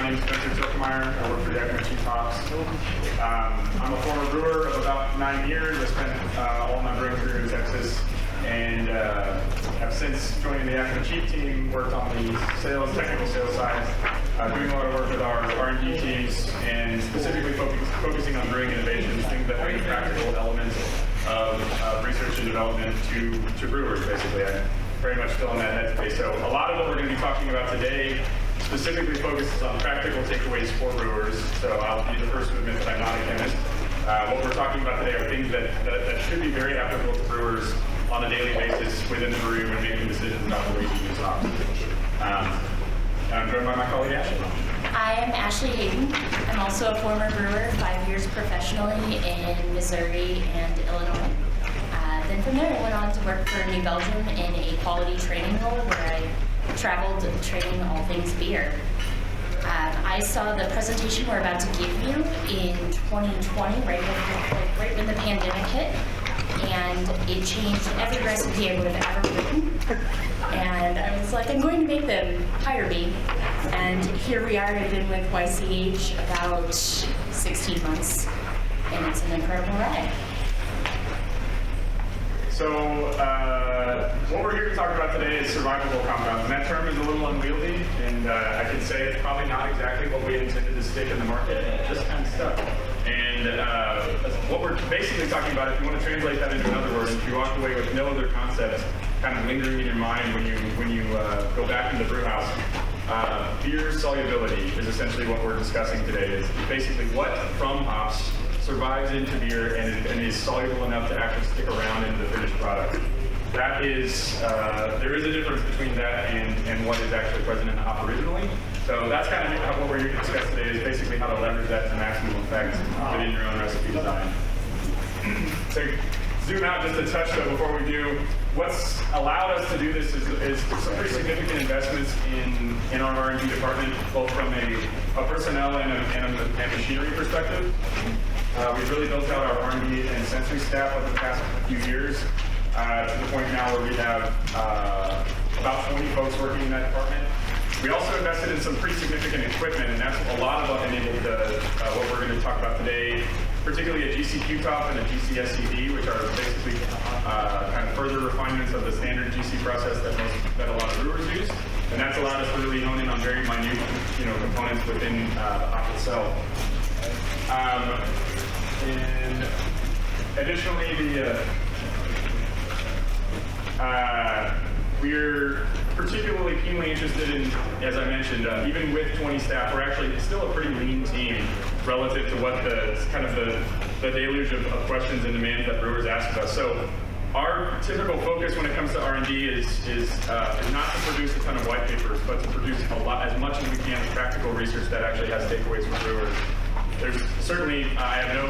name's Spencer Tilkemeyer. I work for Yakima Chief Hops. I'm a former brewer of about 9 years. I spent all my brewing career in Texas, and have since joined the Yakima Chief team, worked on the technical sales side, doing a lot of work with our R&D teams, and specifically focusing on brewing innovations, things that bring practical elements of research and development to brewers, basically. I'm very much still in that headspace. So a lot of what we're going to be talking about today specifically focuses on practical takeaways for brewers. So I'll be the first to admit that I'm not a chemist. What we're talking about today are things that should be very applicable to brewers on a daily basis within the brew when making decisions about the way to use hops. I'm joined by my colleague Ashley. I am Ashley Hayden. I'm also a former brewer, 5 years professionally in Missouri and Illinois. Then from there I went on to work for New Belgium in a quality training role where I traveled training all things beer. I saw the presentation we're about to give you in 2020, right when the pandemic hit, and it changed every recipe I would have ever written. And I was like, I'm going to make them hire me. And here we are. I've been with YCH about 16 months, and it's an incredible ride. So what we're here to talk about today is survivable compounds, and that term is a little unwieldy, and I can say it's probably not exactly what we intended to stick in the market. It just kind of stuck. And what we're basically talking about, if you want to translate that into another word, if you walk away with no other concepts kind of lingering in your mind when you go back into the brew house, beer solubility is essentially what we're discussing today. Is basically what from hops survives into beer and is soluble enough to actually stick around into the finished product. That is, there is a difference between that and what is actually present in the hop originally. So that's kind of what we're here to discuss today, is basically how to leverage that to maximum effect within your own recipe design. So zoom out just a touch though before we do. What's allowed us to do this is some pretty significant investments in our R&D department, both from a personnel and a machinery perspective. We've really built out our R&D and sensory staff over the past few years to the point now where we have about 20 folks working in that department. We also invested in some pretty significant equipment, and that's a lot of what enabled what we're going to talk about today, particularly a GC top and a GC SCD, which are basically kind of further refinements of the standard GC process that a lot of brewers use. And that's allowed us to really hone in on very minute components within the hop itself. And additionally, we're particularly keenly interested in, as I mentioned, even with 20 staff, we're actually still a pretty lean team relative to what the deluge of questions and demands that brewers ask of us. So our typical focus when it comes to R&D is not to produce a ton of white papers, but to produce as much as we can of practical research that actually has takeaways for brewers. There's certainly, I have no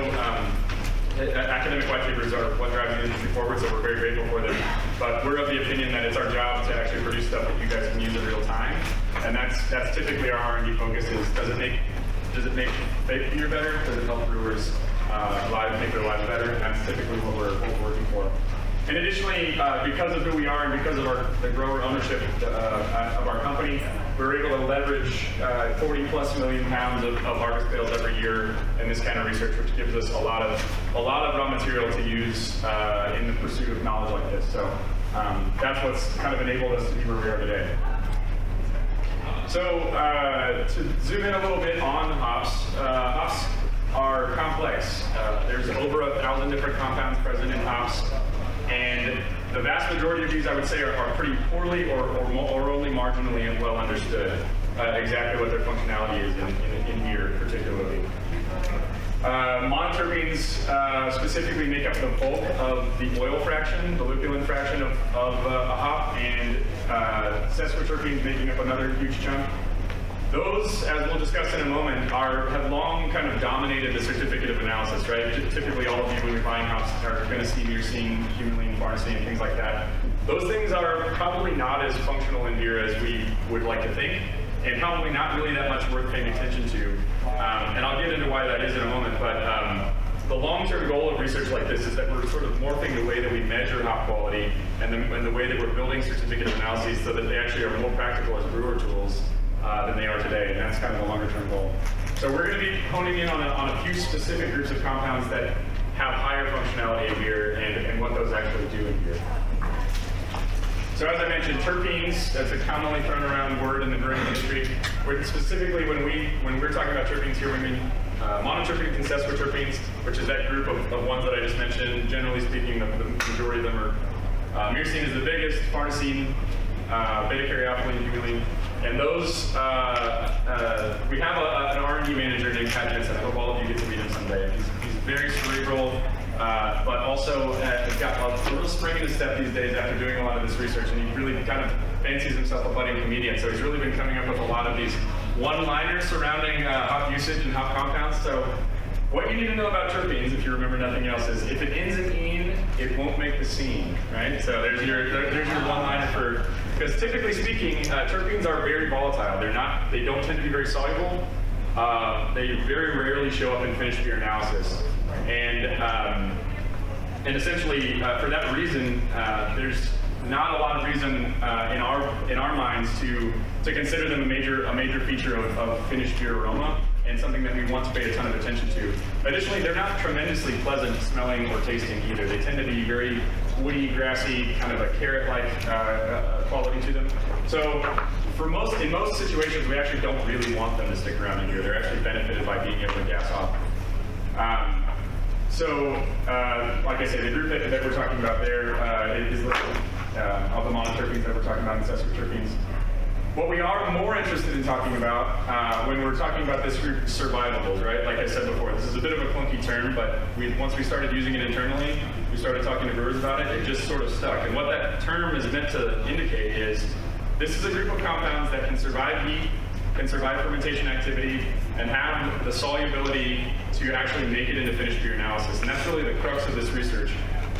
academic white papers are what drives the industry forward, so we're very grateful for them. But we're of the opinion that it's our job to actually produce stuff that you guys can use in real time, and that's typically our R&D focus. Does it make fake beer better? Does it help brewers make their lives better? And that's typically what we're working for. And additionally, because of who we are and because of the grower ownership of our company, we're able to leverage 40+ million pounds of harvest bales every year in this kind of research, which gives us a lot of raw material to use in the pursuit of knowledge like this. So that's what's kind of enabled us to be where we are today. So to zoom in a little bit on hops, hops are complex. There's over 1,000 different compounds present in hops. And the vast majority of these, I would say, are pretty poorly or only marginally well understood exactly what their functionality is in beer, particularly. Monoterpenes specifically make up the bulk of the oil fraction, the lupulin fraction of a hop, and sesquiterpenes making up another huge chunk. Those, as we'll discuss in a moment, have long kind of dominated the certificate of analysis, right? Typically, all of you, when you're buying hops, are going to see myrcene, humulene, farnesene, and things like that. Those things are probably not as functional in beer as we would like to think, and probably not really that much worth paying attention to. And I'll get into why that is in a moment, but the long-term goal of research like this is that we're sort of morphing the way that we measure hop quality and the way that we're building certificate of analyses so that they actually are more practical as brewer tools than they are today, and that's kind of the longer term goal. So we're going to be honing in on a few specific groups of compounds that have higher functionality in beer and what those actually do in beer. So as I mentioned, terpenes, that's a commonly thrown around word in the brewing industry. Specifically, when we're talking about terpenes here, we mean monoterpenes and sesquiterpenes, which is that group of ones that I just mentioned. Generally speaking, the majority of them are myrcene is the biggest, farnesene, beta-caryophyllene, humulene. And those, we have an R&D manager named Pat Jensen. I hope all of you get to meet him someday. He's very cerebral, but also has got a little spring in his step these days after doing a lot of this research, and he really kind of fancies himself a budding comedian. So he's really been coming up with a lot of these one-liners surrounding hop usage and hop compounds. So what you need to know about terpenes, if you remember nothing else, is if it ends in "ene," it won't make the scene, right? So there's your one-liner for, because typically speaking, terpenes are very volatile. They don't tend to be very soluble. They very rarely show up in finished beer analysis. And essentially, for that reason, there's not a lot of reason in our minds to consider them a major feature of finished beer aroma and something that we want to pay a ton of attention to. Additionally, they're not tremendously pleasant smelling or tasting either. They tend to be very woody, grassy, kind of a carrot-like quality to them. So in most situations, we actually don't really want them to stick around in here. They're actually benefited by being able to gas off. Like I said, the group that we're talking about there is listed of the monoterpenes that we're talking about in sesquiterpenes. What we are more interested in talking about when we're talking about this group is survivables, right? Like I said before, this is a bit of a clunky term, but once we started using it internally, we started talking to brewers about it, it just sort of stuck. And what that term is meant to indicate is this is a group of compounds that can survive heat, can survive fermentation activity, and have the solubility to actually make it into finished beer analysis. And that's really the crux of this research,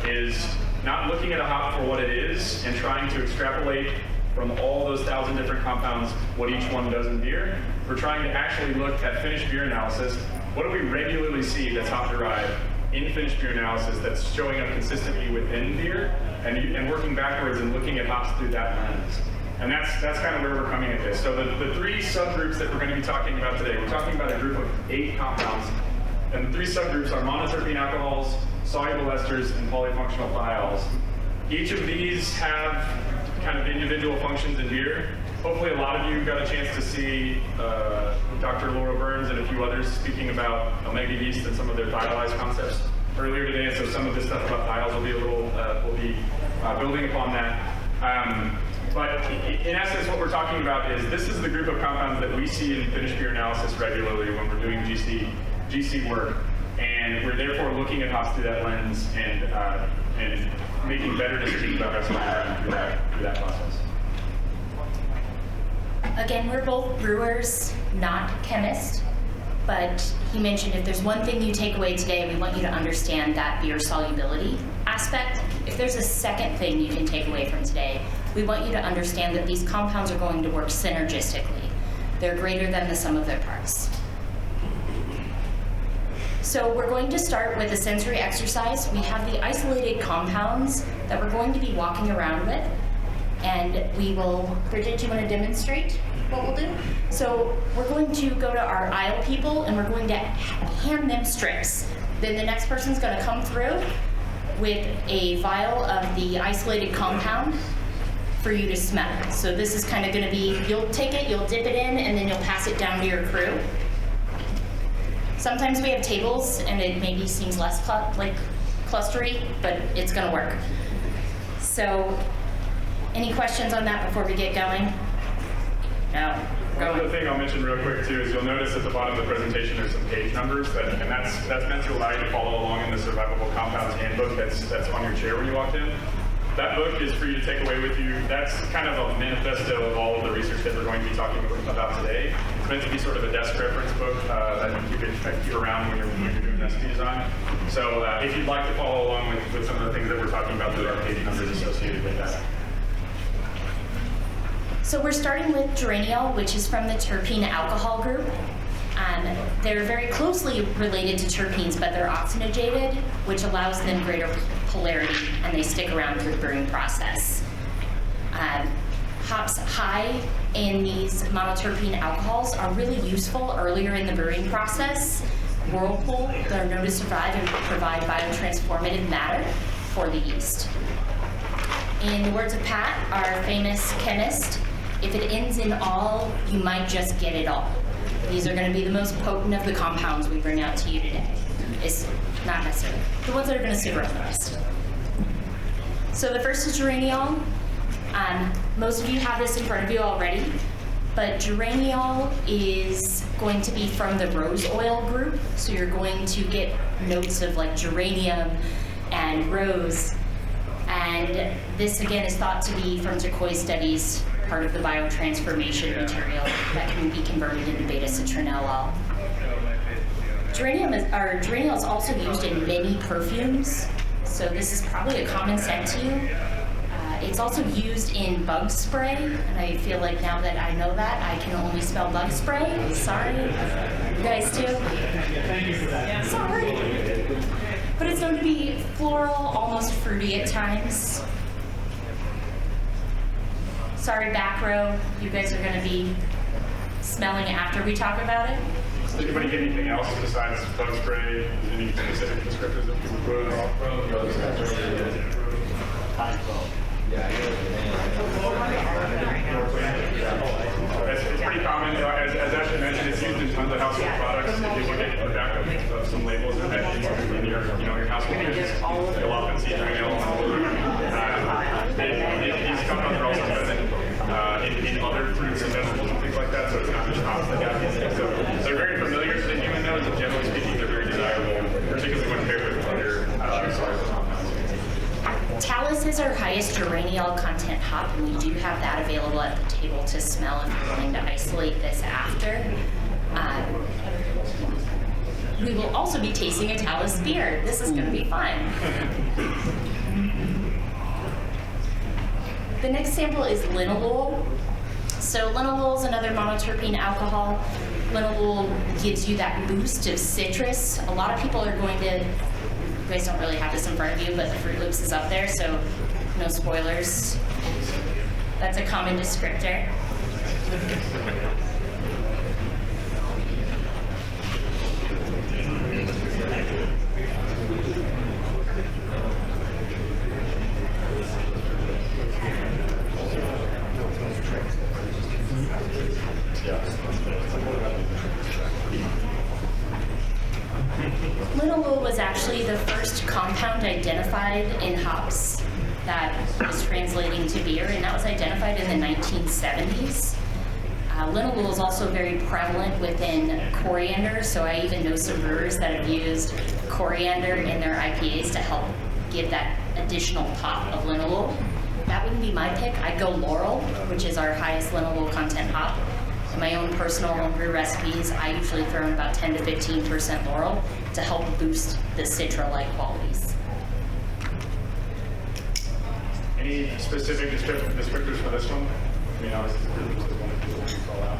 is not looking at a hop for what it is and trying to extrapolate from all those 1,000 different compounds what each one does in beer. We're trying to actually look at finished beer analysis. What do we regularly see that's hop derived in finished beer analysis that's showing up consistently within beer, and working backwards and looking at hops through that lens. And that's kind of where we're coming at this. So the three subgroups that we're going to be talking about today, we're talking about a group of 8 compounds, and the 3 subgroups are monoterpene alcohols, soluble esters, and polyfunctional thiols. Each of these have kind of individual functions in beer. Hopefully a lot of you got a chance to see Dr. Laura Burns and a few others speaking about omega yeast and some of their thiolized concepts earlier today, and so some of this stuff about thiols will be building upon that. But in essence, what we're talking about is this is the group of compounds that we see in finished beer analysis regularly when we're doing GC work, and we're therefore looking at hops through that lens and making better decisions about recipe through that process. Again, we're both brewers, not chemists, but he mentioned if there's one thing you take away today, we want you to understand that beer solubility aspect. If there's a second thing you can take away from today, we want you to understand that these compounds are going to work synergistically. They're greater than the sum of their parts. So we're going to start with a sensory exercise. We have the isolated compounds that we're going to be walking around with, and we will, Bridget, do you want to demonstrate what we'll do? So we're going to go to our aisle people, and we're going to hand them strips. Then the next person's going to come through with a vial of the isolated compound for you to smell. So this is kind of going to be, you'll take it, you'll dip it in, and then you'll pass it down to your crew. Sometimes we have tables, and it maybe seems less clustery, but it's going to work. So, any questions on that before we get going? No. One other thing I'll mention real quick too is you'll notice at the bottom of the presentation there's some page numbers, and that's meant to allow you to follow along in the Survivable Compounds handbook that's on your chair when you walked in. That book is for you to take away with you. That's kind of a manifesto of all of the research that we're going to be talking about today. It's meant to be sort of a desk reference book that you can keep around when you're doing recipe design. So if you'd like to follow along with some of the things that we're talking about, there are page numbers associated with that. So we're starting with Geranium, which is from the terpene alcohol group. They're very closely related to terpenes, but they're oxygenated, which allows them greater polarity, and they stick around through the brewing process. Hops high in these monoterpene alcohols are really useful earlier in the brewing process. Whirlpool, they're known to survive and provide biotransformative matter for the yeast. In the words of Pat, our famous chemist, if it ends in all, you might just get it all. These are going to be the most potent of the compounds we bring out to you today. It's not necessarily the ones that are going to stick around the best. So the first is geraniol. Most of you have this in front of you already, but geraniol is going to be from the rose oil group. So you're going to get notes of like geranium and rose. And this again is thought to be from turquoise studies, part of the biotransformation material that can be converted into beta-citronellol. Geraniol is also used in many perfumes, so this is probably a common scent to you. It's also used in bug spray, and I feel like now that I know that, I can only smell bug spray. Sorry. You guys too? Thank you for that. Sorry. But it's known to be floral, almost fruity at times. Sorry, back row. You guys are going to be smelling after we talk about it. Does anybody get anything else besides bug spray? Any specific descriptors of rose? It's pretty common. As Ashley mentioned, it's used in tons of household products. If you look at the back of some labels in your household goods, you'll often see geraniol all over. These compounds are also present in other fruits and vegetables and things like that, so it's not just hops that got these things. So they're very familiar to the human nose, and generally speaking, they're very desirable, particularly when paired with other soluble compounds. Talus is our highest geraniol content hop, and we do have that available at the table to smell if you're willing to isolate this after. We will also be tasting a Talus beer. This is going to be fun. The next sample is linalool. So linalool is another monoterpene alcohol. Linalool gives you that boost of citrus. A lot of people are going to, you guys don't really have this in front of you, but the Fruit Loops is up there, so no spoilers. That's a common descriptor. Linalool was actually the first compound identified in hops that was translating to beer, and that was identified in the 1970s. Linalool is also very prevalent within coriander, so I even know some brewers that have used coriander in their IPAs to help give that additional pop of linalool. That wouldn't be my pick. I'd go Laurel, which is our highest linalool content hop. In my own personal homebrew recipes, I usually throw in about 10 to 15% Laurel to help boost the citra-like qualities. Any specific descriptors for this one? I mean, obviously, it's one of the we call out.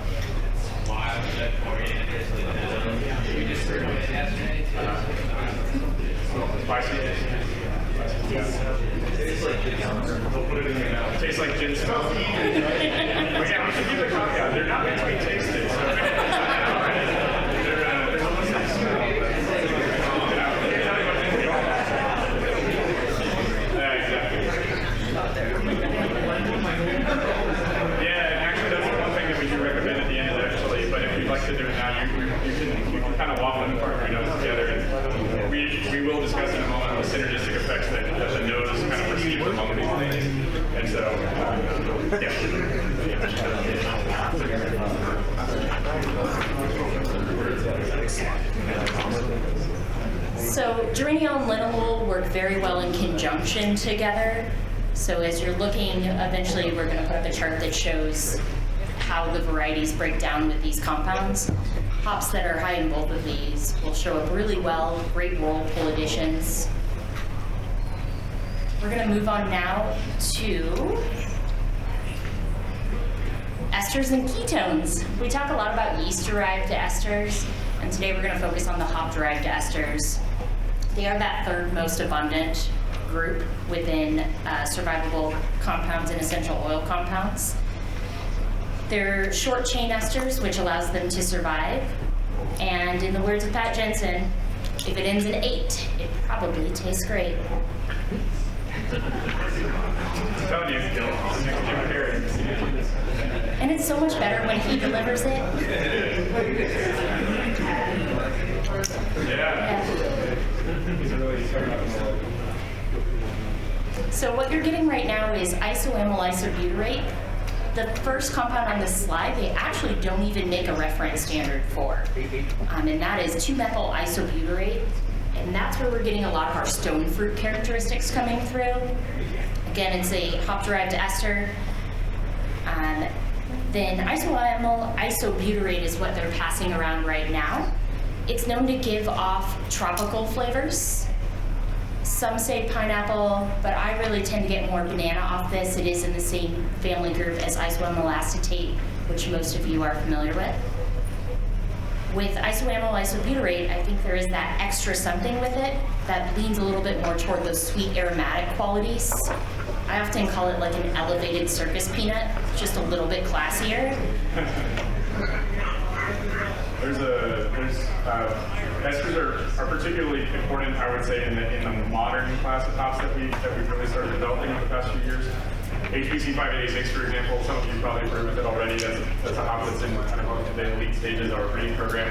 Spicy. Tastes like gin smoke. Well, yeah, we should give it a caveat. They're not meant to be tasted. So there's almost like smell. Yeah, exactly. Yeah, and actually that's one thing that we do recommend at the end actually, but if you'd like to do it now, you can kind of waffle in the part of your nose together. And we will discuss in a moment the synergistic effects that the nose kind of perceives among these things. And so, yeah. So geraniol and linalool work very well in conjunction together. So as you're looking, eventually we're going to put up a chart that shows how the varieties break down with these compounds. Hops that are high in both of these will show up really well, great whirlpool additions. We're going to move on now to esters and ketones. We talk a lot about yeast-derived esters, and today we're going to focus on the hop-derived esters. They are that third most abundant group within survivable compounds and essential oil compounds. They're short chain esters, which allows them to survive. And in the words of Pat Jensen, if it ends in 8, it probably tastes great. And it's so much better when he delivers it. Yeah. So what you're getting right now is Isoamyl Isobutyrate. The first compound on this slide, they actually don't even make a reference standard for. And that is 2-methyl isobutyrate. And that's where we're getting a lot of our stone fruit characteristics coming through. Again, it's a hop-derived ester. Then isoamyl isobutyrate is what they're passing around right now. It's known to give off tropical flavors. Some say pineapple, but I really tend to get more banana off this. It is in the same family group as isoamyl acetate, which most of you are familiar with. With isoamyl isobutyrate, I think there is that extra something with it that leans a little bit more toward those sweet aromatic qualities. I often call it like an elevated circus peanut, just a little bit classier. Esters are particularly important, I would say, in the modern class of hops that we've really started developing over the past few years. HBC 586, for example, some of you probably heard of it already. That's a hop that's in kind of the elite stages of our breeding program.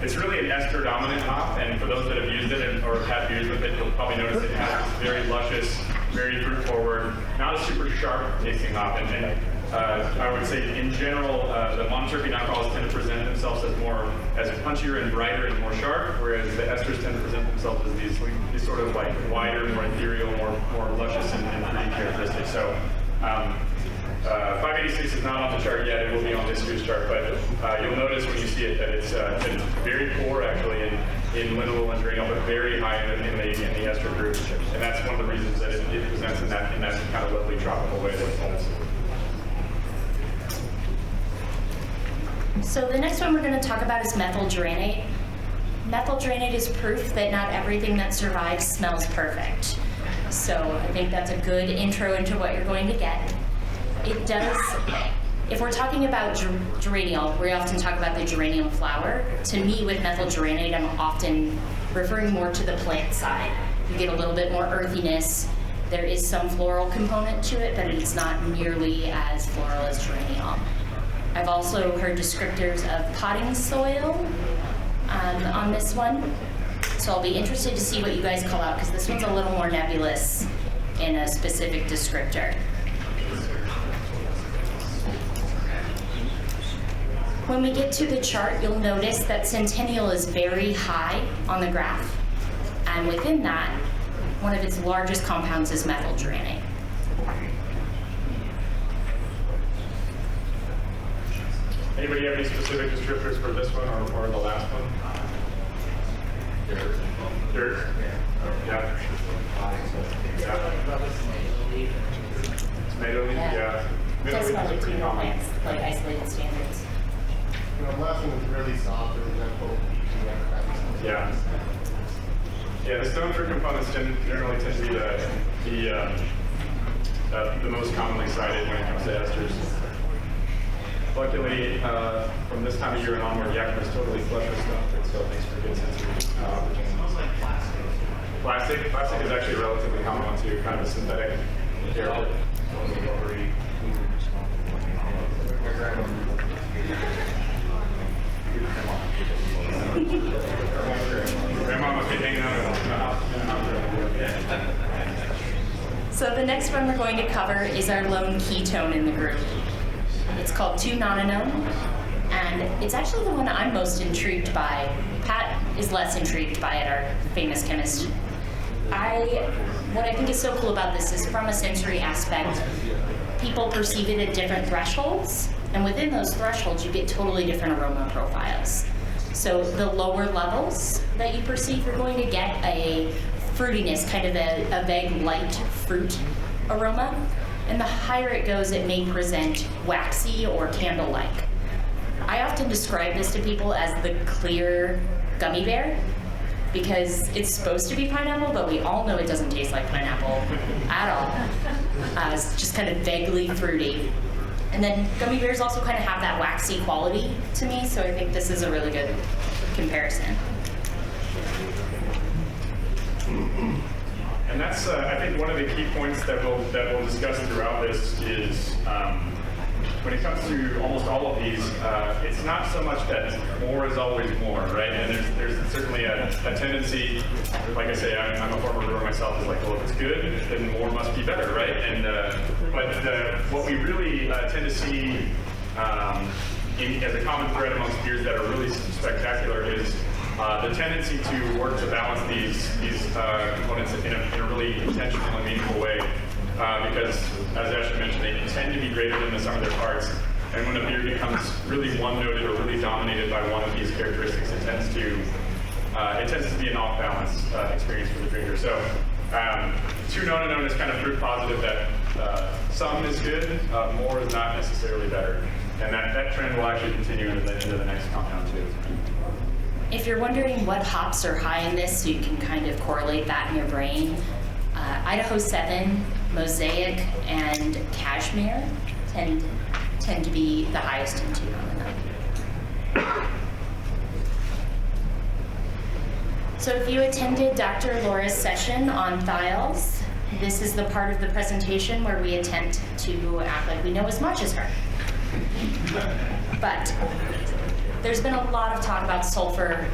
It's really an ester-dominant hop, and for those that have used it or had beers with it, you'll probably notice it has this very luscious, very fruit-forward, not a super sharp-tasting hop. And I would say, in general, the monoterpene alcohols tend to present themselves as punchier and brighter and more sharp, whereas the esters tend to present themselves as these sort of like wider, more ethereal, more luscious and fruity characteristics. So 586 is not on the chart yet. It will be on this year's chart, but you'll notice when you see it that it's very poor actually in linalool and geranium, but very high in the ester group, and that's one of the reasons that it presents in that kind of lovely tropical way that it does. So the next one we're going to talk about is methyl geraniate. Methyl geraniate is proof that not everything that survives smells perfect. So I think that's a good intro into what you're going to get. It does, if we're talking about geraniol, we often talk about the geranium flower. To me, with methyl geraniate, I'm often referring more to the plant side. You get a little bit more earthiness. There is some floral component to it, but it's not nearly as floral as geraniol. I've also heard descriptors of potting soil on this one. So I'll be interested to see what you guys call out, because this one's a little more nebulous in a specific descriptor. When we get to the chart, you'll notice that Centennial is very high on the graph. And within that, one of its largest compounds is methyl geraniate. Anybody have any specific descriptors for this one or the last one? Dirt. Yeah. Tomato leaf, yeah. That's one of the two plants, like isolated standards. The last one was really soft. It was that full. Yeah. Yeah, the stone fruit components generally tend to be the most commonly cited when it comes to esters. Luckily, from this time of year and onward, Yakima is totally flush with stone fruit, so it makes for good sensory opportunities. Plastic is actually a relatively common one too, kind of a synthetic character. Grandma must be hanging out. So the next one we're going to cover is our lone ketone in the group. It's called 2-nonanone, and it's actually the one I'm most intrigued by. Pat is less intrigued by it, our famous chemist. What I think is so cool about this is, from a sensory aspect, people perceive it at different thresholds, and within those thresholds you get totally different aroma profiles. So the lower levels that you perceive, you're going to get a fruitiness, kind of a vague light fruit aroma. And the higher it goes, it may present waxy or candle-like. I often describe this to people as the clear gummy bear, because it's supposed to be pineapple, but we all know it doesn't taste like pineapple at all. It's just kind of vaguely fruity. And then gummy bears also kind of have that waxy quality to me, so I think this is a really good comparison. And that's, I think, one of the key points that we'll discuss throughout this is when it comes to almost all of these, it's not so much that more is always more, right? And there's certainly a tendency, like I say, I'm a former brewer myself, is like, well, if it's good, then more must be better, right? And but what we really tend to see as a common thread amongst beers that are really spectacular is the tendency to work to balance these components in a really intentional and meaningful way. Because, as Ashley mentioned, they tend to be greater than the sum of their parts. And when a beer becomes really one-noted or really dominated by one of these characteristics, it tends to be an off-balance experience for the drinker. So, 2 no-no-no is kind of proof positive that some is good, more is not necessarily better. And that trend will actually continue into the next compound too. If you're wondering what hops are high in this, so you can kind of correlate that in your brain, Idaho 7, Mosaic, and Cashmere tend to be the highest in 2 no-no-no. So if you attended Dr. Laura's session on thiols, this is the part of the presentation where we attempt to act like we know as much as her. But there's been a lot of talk about sulfur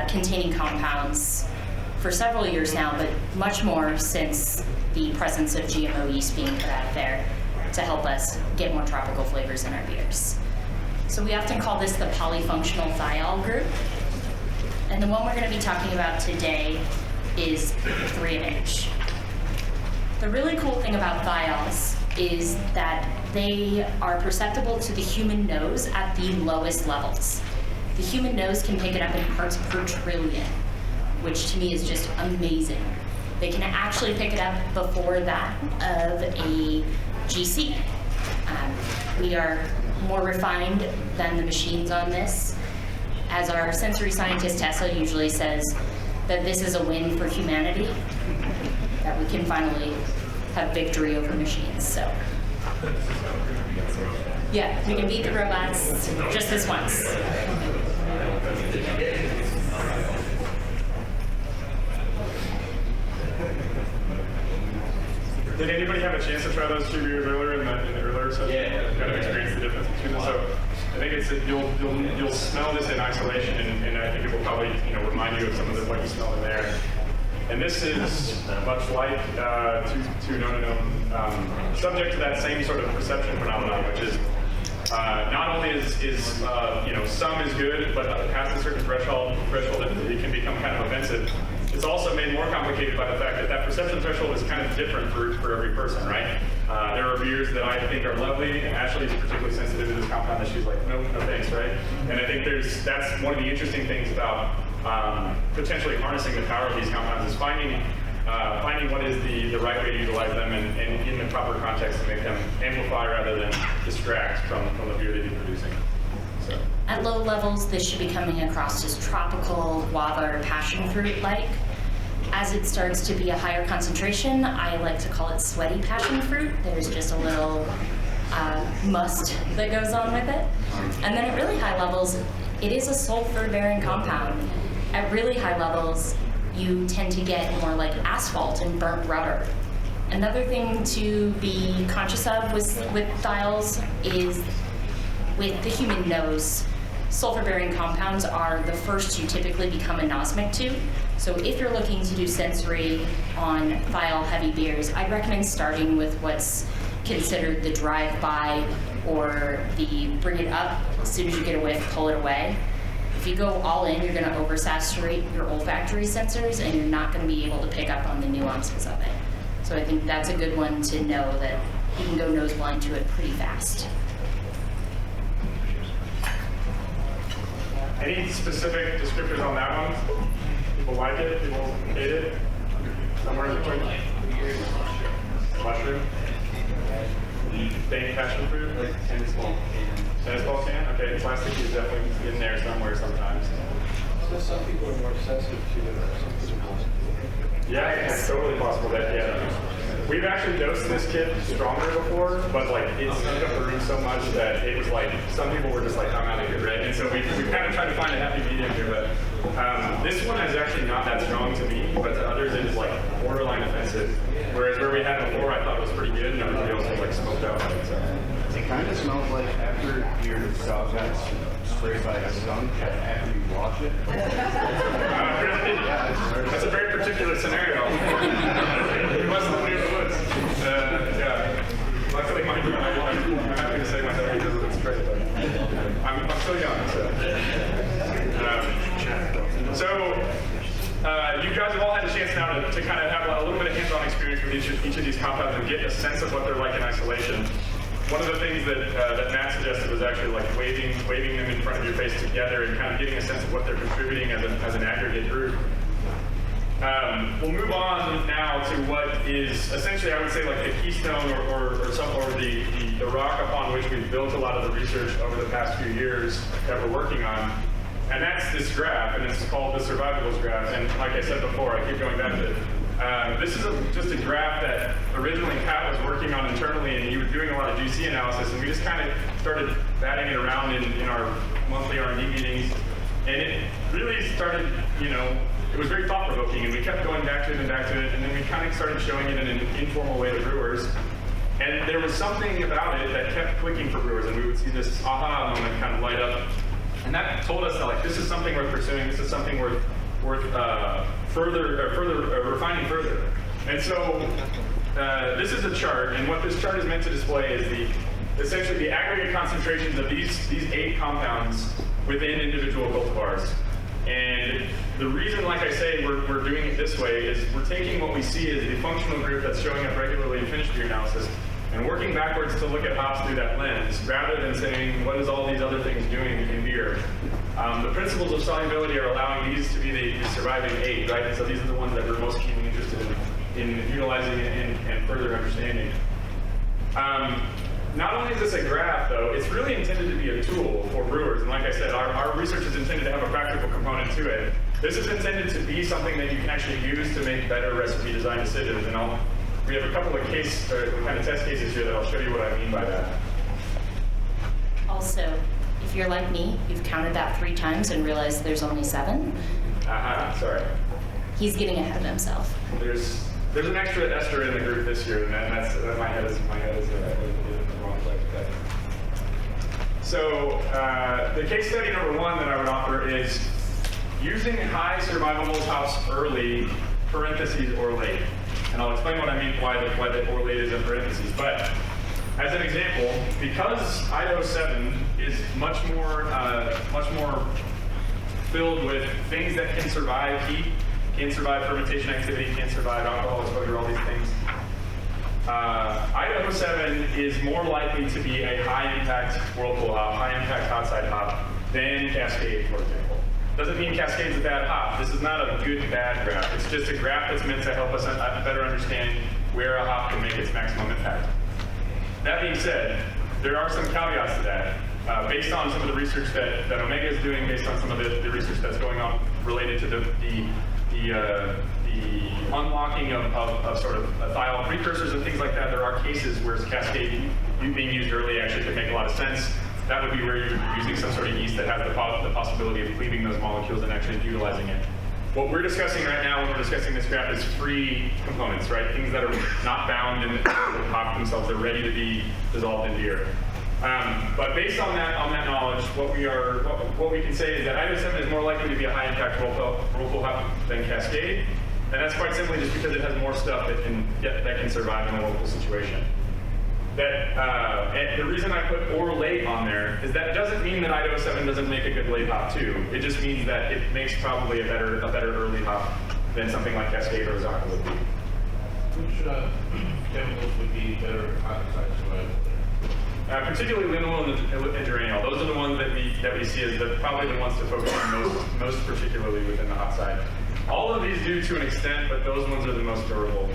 containing compounds for several years now, but much more since the presence of GMO yeast being put out there to help us get more tropical flavors in our beers. So we often call this the polyfunctional thiol group. And the one we're going to be talking about today is 3-inch. The really cool thing about thiols is that they are perceptible to the human nose at the lowest levels. The human nose can pick it up in parts per trillion, which to me is just amazing. They can actually pick it up before that of a GC. We are more refined than the machines on this. As our sensory scientist Tessa usually says, that this is a win for humanity, that we can finally have victory over machines. So, yeah, we can beat the robots just this once. Did anybody have a chance to try those 2 beers earlier in the earlier session? Yeah. Kind of experience the difference between them. So I think you'll smell this in isolation, and I think it will probably remind you of some of what you smell in there. And this is much like 2 no-no-no, subject to that same sort of perception phenomenon, which is not only is some is good, but past a certain threshold, it can become kind of offensive. It's also made more complicated by the fact that that perception threshold is kind of different for every person, right? There are beers that I think are lovely, and Ashley is particularly sensitive to this compound that she's like, no thanks, right? And I think that's one of the interesting things about potentially harnessing the power of these compounds is finding what is the right way to utilize them and in the proper context to make them amplify rather than distract from the beer that you're producing. So. At low levels, this should be coming across as tropical, guava, or passion fruit-like. As it starts to be a higher concentration, I like to call it sweaty passion fruit. There's just a little must that goes on with it. And then at really high levels, it is a sulfur-bearing compound. At really high levels, you tend to get more like asphalt and burnt rubber. Another thing to be conscious of with thiols is with the human nose, sulfur-bearing compounds are the first to typically become anosmic to. So if you're looking to do sensory on thiol-heavy beers, I'd recommend starting with what's considered the drive-by or the bring it up, as soon as you get a whiff, pull it away. If you go all in, you're going to oversaturate your olfactory sensors and you're not going to be able to pick up on the nuances of it. So I think that's a good one to know that you can go nose blind to it pretty fast. Any specific descriptors on that one? People like it? People hate it? Somewhere in between? Mushroom? Dank passion fruit? Tennis ball can? Okay, plastic is definitely in there somewhere sometimes. So some people are more sensitive to it, some people are more. Yeah, it's totally possible that, yeah. We've actually dosed this kit stronger before, but like it stunk up the room so much that it was like, some people were just like, I'm out of here, right? And so we kind of tried to find a happy medium here, but this one is actually not that strong to me, but to others it is like borderline offensive. Whereas where we had before, I thought it was pretty good, and everybody else was like smoked out. So. It kind of smells like after your dog got sprayed by a skunk after you wash it. Really? That's a very particular scenario. You must live near the woods. Yeah. Luckily, I'm happy to say my dog doesn't spray it, but I'm still young, so. You guys have all had a chance now to kind of have a little bit of hands-on experience with each of these compounds and get a sense of what they're like in isolation. One of the things that Matt suggested was actually like waving them in front of your face together and kind of getting a sense of what they're contributing as an aggregate group. We'll move on now to what is essentially, I would say, like the keystone or the rock upon which we've built a lot of the research over the past few years that we're working on. And that's this graph, and it's called the Survivable graph. And like I said before, I keep going back to it. This is just a graph that originally Pat was working on internally, and he was doing a lot of GC analysis, and we just kind of started batting it around in our monthly R&D meetings. And it really started, it was very thought-provoking, and we kept going back to it, and then we kind of started showing it in an informal way to brewers. And there was something about it that kept clicking for brewers, and we would see this aha moment kind of light up. And that told us that like this is something worth pursuing. This is something worth refining further. And so this is a chart, and what this chart is meant to display is essentially the aggregate concentrations of these 8 compounds within individual cultivars. And the reason, like I say, we're doing it this way is we're taking what we see as the functional group that's showing up regularly in finished beer analysis and working backwards to look at hops through that lens, rather than saying, what is all these other things doing in beer? The principles of solubility are allowing these to be the surviving 8, right? And so these are the ones that we're most keenly interested in utilizing and further understanding. Not only is this a graph, though, it's really intended to be a tool for brewers. And like I said, our research is intended to have a practical component to it. This is intended to be something that you can actually use to make better recipe design decisions. And we have a couple of kind of test cases here that I'll show you what I mean by that. Also, if you're like me, you've counted that 3 times and realized there's only 7. Sorry. He's getting ahead of himself. There's an extra ester in the group this year, and that's my head is in the wrong place. Okay. So the case study number 1 that I would offer is using high survivable hops early, parentheses or late. And I'll explain what I mean why the or late is in parentheses. But as an example, because IO7 is much more filled with things that can survive heat, can survive fermentation activity, can survive alcohol exposure, all these things. IO7 is more likely to be a high-impact whirlpool hop, high-impact hot side hop than Cascade, for example. Doesn't mean Cascade's a bad hop. This is not a good-bad graph. It's just a graph that's meant to help us better understand where a hop can make its maximum impact. That being said, there are some caveats to that. Based on some of the research that Omega is doing, based on some of the research that's going on related to the unlocking of sort of thiol precursors and things like that, there are cases where Cascade being used early actually could make a lot of sense. That would be where you're using some sort of yeast that has the possibility of cleaving those molecules and actually utilizing it. What we're discussing right now when we're discussing this graph is free components, right? Things that are not bound in the hop themselves, they're ready to be dissolved in beer. But based on that knowledge, what we can say is that IO7 is more likely to be a high impact whirlpool hop than Cascade, and that's quite simply just because it has more stuff that can survive in a whirlpool situation. And the reason I put or late on there is that doesn't mean that IO7 doesn't make a good late hop too. It just means that it makes probably a better early hop than something like Cascade or Zacca would be. Which chemicals would be better hot side survival? Particularly linalool and geraniol. Those are the ones that we see as probably the ones to focus on most particularly within the hot side. All of these do to an extent, but those ones are the most durable.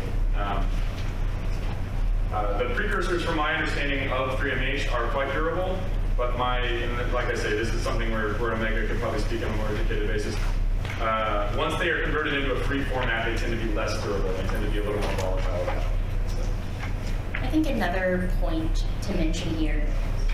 The precursors, from my understanding of 3MH, are quite durable, but like I say, this is something where Omega could probably speak on a more educated basis. Once they are converted into a free format, they tend to be less durable. They tend to be a little more volatile. think another point to mention here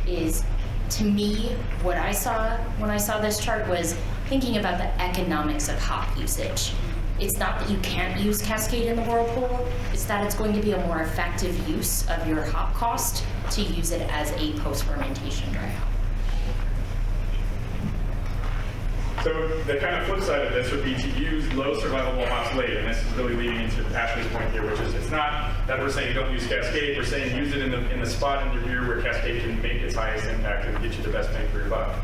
is, to me, what I saw when I saw this chart was thinking about the economics of hop usage. It's not that you can't use Cascade in the whirlpool, it's that it's going to be a more effective use of your hop cost to use it as a post-fermentation dry hop. So the kind of flip side of this would be to use low survivable hops late, and this is really leading into Ashley's point here, which is it's not that we're saying don't use Cascade, we're saying use it in the spot in your beer where Cascade can make its highest impact and get you the best bang for your buck.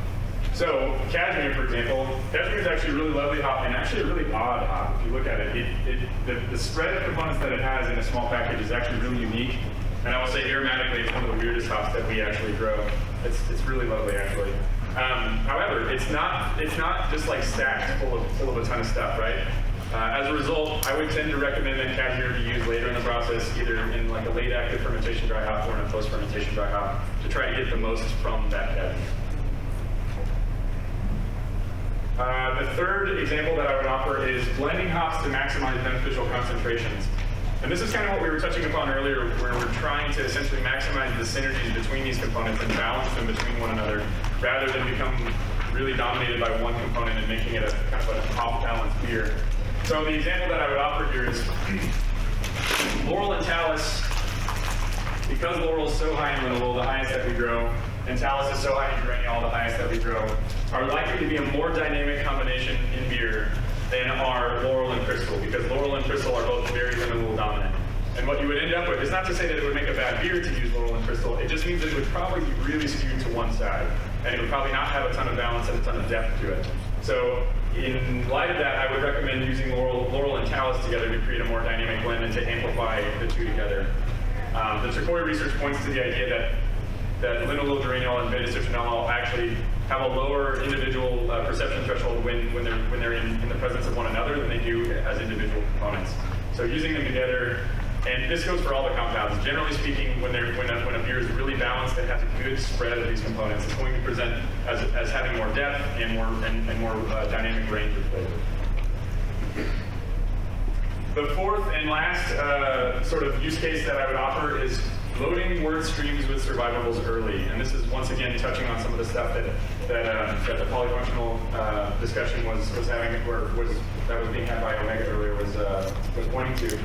So cashmere, for example, cashmere is actually a really lovely hop and actually a really odd hop. If you look at it, the spread of components that it has in a small package is actually really unique. And I will say aromatically, it's one of the weirdest hops that we actually grow. It's really lovely, actually. However, it's not just like stacked full of a ton of stuff, right? As a result, I would tend to recommend that cashmere be used later in the process, either in like a late active fermentation dry hop or in a post fermentation dry hop, to try to get the most from that cashmere. The third example that I would offer is blending hops to maximize beneficial concentrations. And this is kind of what we were touching upon earlier, where we're trying to essentially maximize the synergies between these components and balance them between one another, rather than become really dominated by one component and making it a kind of an off-balance beer. So the example that I would offer here is Laurel and Talus. Because Laurel is so high in linalool, the highest that we grow, and Talus is so high in Geranium, the highest that we grow, are likely to be a more dynamic combination in beer than are Laurel and Crystal, because Laurel and Crystal are both very linalool dominant. And what you would end up with is not to say that it would make a bad beer to use Laurel and Crystal, it just means it would probably be really skewed to one side, and it would probably not have a ton of balance and a ton of depth to it. So in light of that, I would recommend using Laurel and Talus together to create a more dynamic blend and to amplify the two together. The Turquoise research points to the idea that linalool, geraniol, and beta-citronellol actually have a lower individual perception threshold when they're in the presence of one another than they do as individual components. So using them together, and this goes for all the compounds. Generally speaking, when a beer is really balanced and has a good spread of these components, it's going to present as having more depth and more dynamic range of flavor. The fourth and last sort of use case that I would offer is loading wort streams with survivables early. And this is once again touching on some of the stuff that the polyfunctional discussion was having, that was being had by Omega earlier, was pointing to.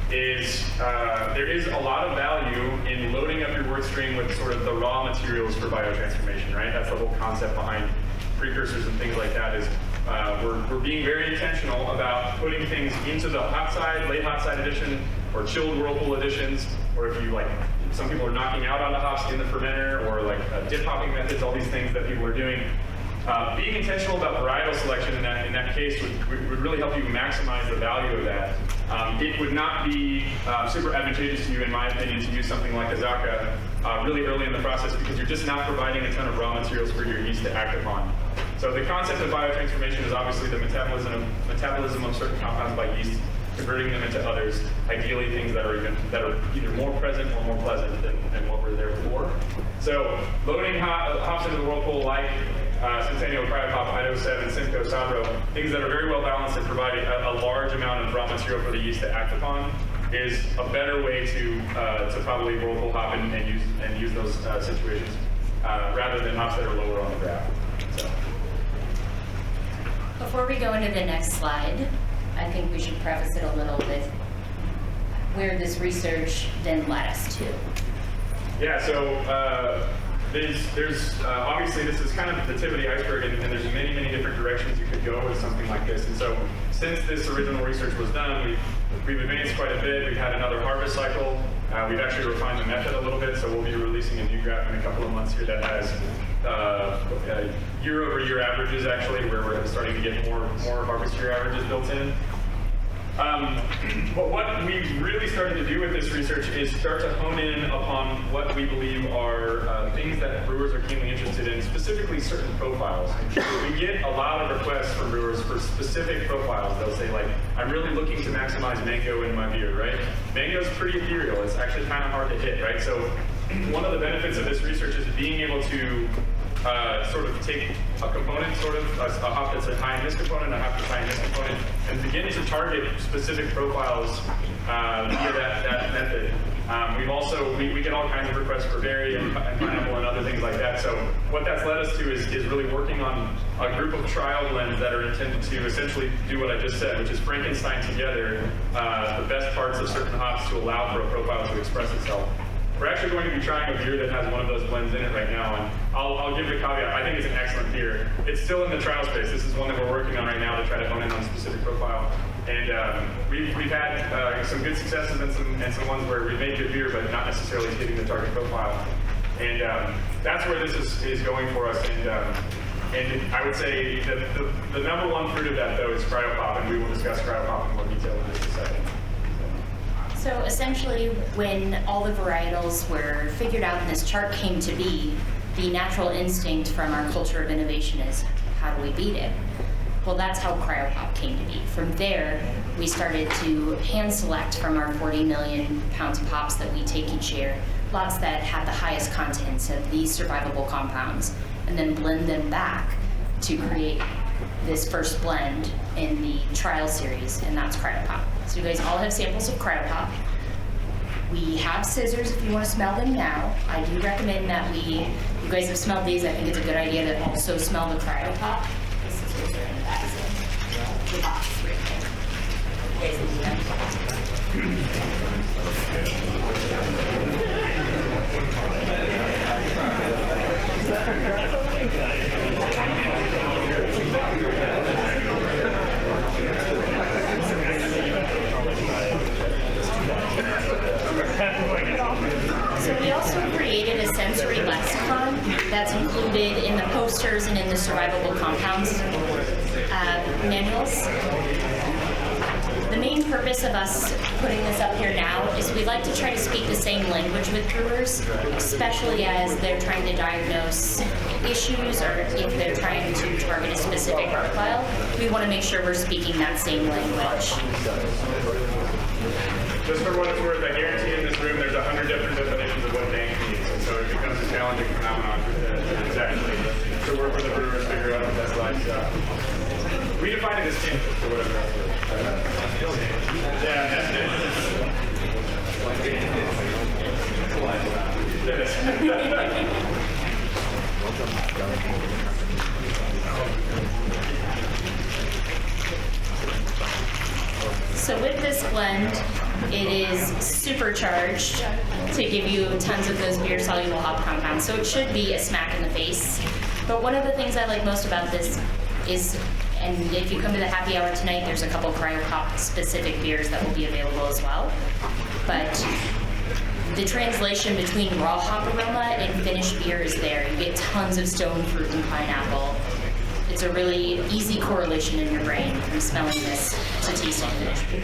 There is a lot of value in loading up your wort stream with sort of the raw materials for biotransformation, right? That's the whole concept behind precursors and things like that. Is we're being very intentional about putting things into the hot side, late hot side edition, or chilled whirlpool editions, or if you like, some people are knocking out on the hops in the fermenter, or like dip hopping methods, all these things that people are doing. Being intentional about varietal selection in that case would really help you maximize the value of that. It would not be super advantageous to you, in my opinion, to use something like Azacca really early in the process, because you're just not providing a ton of raw materials for your yeast to act upon. So the concept of biotransformation is obviously the metabolism of certain compounds by yeast, converting them into others, ideally things that are either more present or more pleasant than what were there before. So loading hops into the whirlpool like Centennial, Cryopop, Ido 7, Simcoe, Sabro, things that are very well balanced and provide a large amount of raw material for the yeast to act upon, is a better way to probably whirlpool hop and use those situations rather than hops that are lower on the graph. So. Before we go into the next slide, I think we should preface it a little with where this research then led us to. Yeah, so there's obviously this is kind of the tip of the iceberg, and there's many different directions you could go with something like this. And so since this original research was done, we've advanced quite a bit. We've had another harvest cycle. We've actually refined the method a little bit, so we'll be releasing a new graph in a couple of months here that has year-over-year averages, actually, where we're starting to get more harvest year averages built in. But what we really started to do with this research is start to hone in upon what we believe are things that brewers are keenly interested in, specifically certain profiles. We get a lot of requests from brewers for specific profiles. They'll say, like, I'm really looking to maximize mango in my beer, right? Mango's pretty ethereal. It's actually kind of hard to hit, right? So one of the benefits of this research is being able to sort of take a component, sort of a hop that's high in this component, a hop that's high in this component, and begin to target specific profiles via that method. We've also, we get all kinds of requests for berry and pineapple and other things like that. So what that's led us to is really working on a group of trial blends that are intended to essentially do what I just said, which is Frankenstein together the best parts of certain hops to allow for a profile to express itself. We're actually going to be trying a beer that has one of those blends in it right now, and I'll give the caveat, I think it's an excellent beer. It's still in the trial space. This is one that we're working on right now to try to hone in on a specific profile. And we've had some good successes and some ones where we made good beer, but not necessarily hitting the target profile. And that's where this is going for us. And I would say the number one fruit of that, though, is cryopop, and we will discuss cryopop in more detail in just a second. So essentially, when all the varietals were figured out and this chart came to be, the natural instinct from our culture of innovation is, how do we beat it? Well, that's how cryopop came to be. From there, we started to hand select from our 40 million pounds of hops that we take each year, lots that had the highest contents of these survivable compounds, and then blend them back to create this first blend in the trial series, and that's cryopop. So you guys all have samples of cryopop. We have scissors if you want to smell them now. I do recommend that you guys have smelled these. I think it's a good idea to also smell the cryopop. The scissors are in the back of the box right there. You guys can do So we also created a sensory lexicon that's included in the posters and in the survivable compounds manuals. The main purpose of us putting this up here now is we like to try to speak the same language with brewers, especially as they're trying to diagnose issues or if they're trying to target a specific profile. We want to make sure we're speaking that same language. Just for what it's worth, I guarantee in this room there's 100 different definitions of what dank means, and so it becomes a challenging phenomenon to work with the brewers to figure out what that's like. We define it as chemical, for whatever that's worth. Yeah, that's So with this blend, it is supercharged to give you tons of those beer-soluble hop compounds. So it should be a smack in the face. But one of the things I like most about this is, and if you come to the happy hour tonight, there's a couple cryopop specific beers that will be available as well. But the translation between raw hop aroma and finished beer is there. You get tons of stone fruit and pineapple. It's a really easy correlation in your brain from smelling this to tasting finished beer.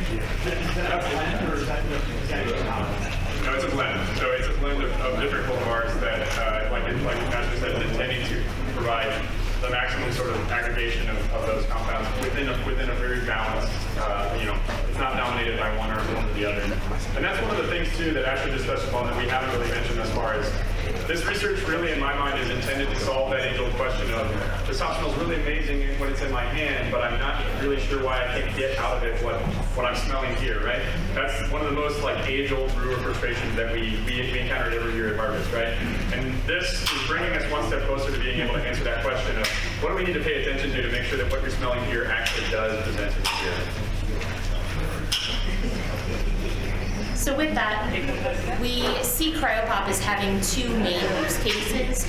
No, it's a blend. So it's a blend of different cultivars that, like Natasha said, is intending to provide the maximum sort of aggregation of those compounds within a very balanced, it's not dominated by one or the other. And that's one of the things, too, that Ashley just touched upon that we haven't really mentioned as far as this research really, in my mind, is intended to solve that age-old question of, this hop smells really amazing when it's in my hand, but I'm not really sure why I can't get out of it what I'm smelling here, right? That's one of the most age-old brewer frustrations that we encountered every year at Harvest, right? And this is bringing us one step closer to being able to answer that question of, what do we need to pay attention to make sure that what you're smelling here actually does present in the beer? So with that, we see cryopop as having two main use cases.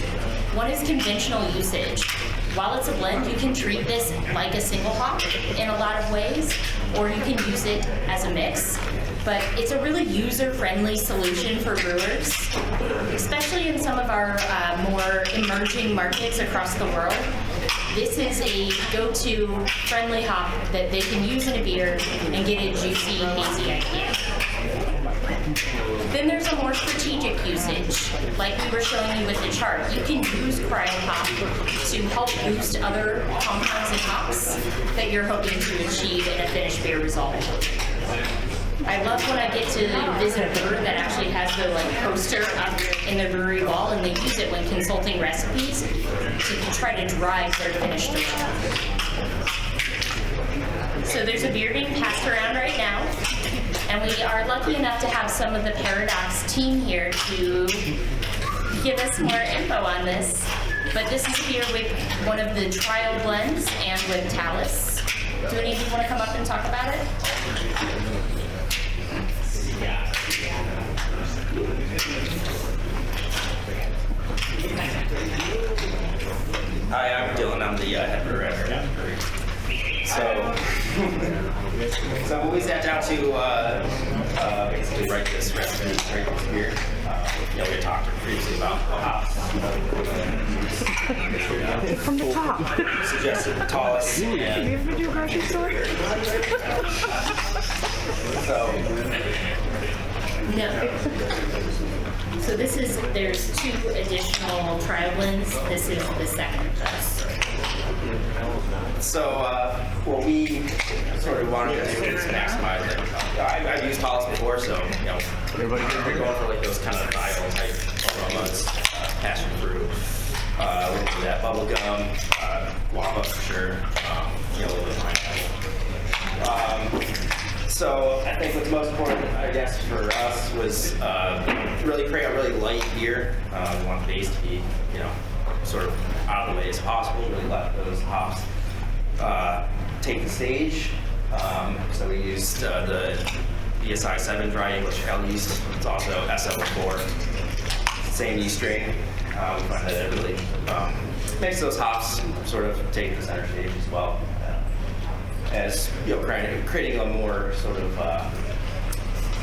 One is conventional usage. While it's a blend, you can treat this like a single hop in a lot of ways, or you can use it as a mix. But it's a really user-friendly solution for brewers, especially in some of our more emerging markets across the world. This is a go-to friendly hop that they can use in a beer and get a juicy, hazy IPA. Then there's a more strategic usage, like we were showing you with the chart. You can use cryopop to help boost other compounds and hops that you're hoping to achieve in a finished beer result. I love when I get to visit a brewer that actually has the poster up in their brewery wall, and they use it when consulting recipes to try to drive their finished result. So there's a beer being passed around right now, And we are lucky enough to have some of the Paradox team here to give us more info on this. But this is here with one of the trial blends and with Talus. Do any of you want to come up and talk about it? Hi, I'm Dylan. I'm the head brewer at Geranium. So when we sat down to basically write this recipe right here, we had talked previously about hops. From the top. Suggested Talus. Have you ever been to a grocery store? So No. So there's 2 additional trial blends. This is the second of those. what we sort of wanted to do is maximize it. I've used Talus before, so we're going for like those kind of Thiol type aromas, passion fruit, we'll do that bubble gum, guava for sure, a little bit of pineapple. So I think what's most important, I guess, for us was really create a really light beer. We want the base to be, sort of out of the way as possible. Really let those hops take the stage. So we used the ESI 7 dry English ale yeast. It's also SL4, same yeast strain. We find that it really makes those hops sort of take the center stage as well. As creating a more sort of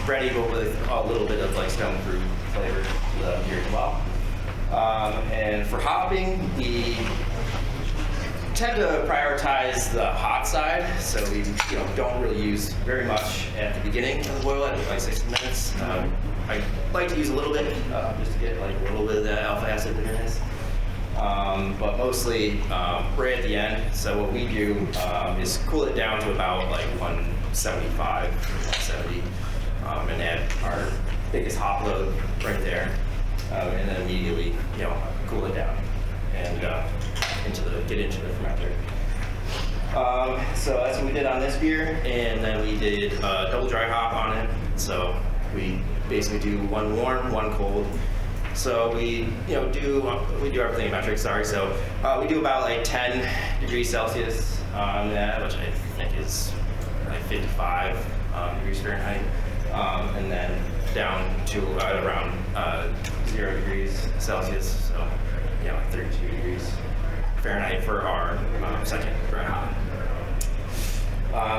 bready, but with a little bit of like stone fruit flavor to the beer as well. And for hopping, we tend to prioritize the hot side, so we don't really use very much at the beginning of the boil at like 60 minutes. I like to use a little bit just to get like a little bit of that alpha acid bitterness. But mostly right at the end. So what we do is cool it down to about like 175, 170, and add our biggest hop load right there, and then immediately cool it down and get into the fermenter. So that's what we did on this beer, and then we did double dry hop on it. So we basically do 1 warm, 1 cold. So we do everything metric. Sorry. So we do about like 10 degrees Celsius on that, which I think is like 55 degrees Fahrenheit, and then down to around 0 degrees Celsius. So like 32 degrees Fahrenheit for our second dry hop.